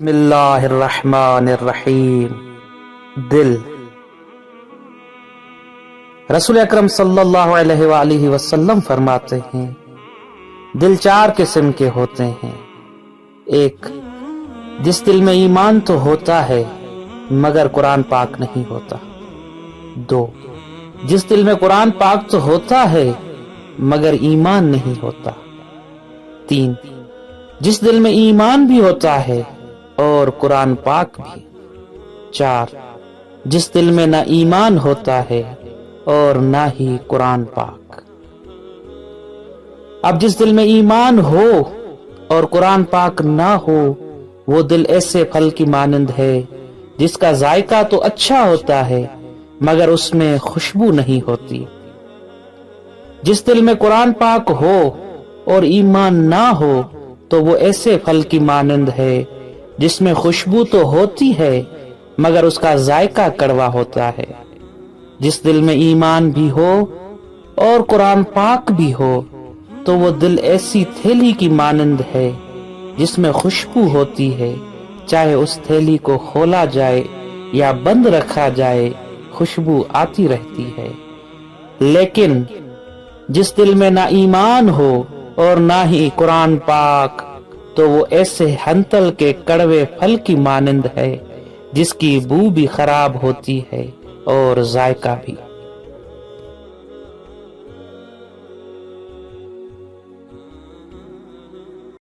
بسم اللہ الرحمن الرحیم۔ دل۔ رسول اکرم صلی اللہ علیہ وآلہ وسلم فرماتے ہیں دل 4 قسم کے ہوتے ہیں۔ 1، جس دل میں ایمان تو ہوتا ہے مگر قرآن پاک نہیں ہوتا۔ 2، جس دل میں قرآن پاک تو ہوتا ہے مگر ایمان نہیں ہوتا۔ 3، جس دل میں ایمان بھی ہوتا ہے اور قرآن پاک بھی۔ 4، جس دل میں نہ ایمان ہوتا ہے اور نہ ہی قرآن پاک۔ اب جس دل میں ایمان ہو اور قرآن پاک نہ ہو وہ دل ایسے پھل کی مانند ہے جس کا ذائقہ تو اچھا ہوتا ہے مگر اس میں خوشبو نہیں ہوتی۔ جس دل میں قرآن پاک ہو اور ایمان نہ ہو تو وہ ایسے پھل کی مانند ہے جس میں خوشبو تو ہوتی ہے مگر اس کا ذائقہ کڑوا ہوتا ہے۔ جس دل میں ایمان بھی ہو اور قرآن پاک بھی ہو تو وہ دل ایسی تھیلی کی مانند ہے جس میں خوشبو ہوتی ہے، چاہے اس تھیلی کو کھولا جائے یا بند رکھا جائے خوشبو آتی رہتی ہے۔ لیکن جس دل میں نہ ایمان ہو اور نہ ہی قرآن پاک تو وہ ایسے ہنتل کے کڑوے پھل کی مانند ہے جس کی بو بھی خراب ہوتی ہے اور ذائقہ بھی۔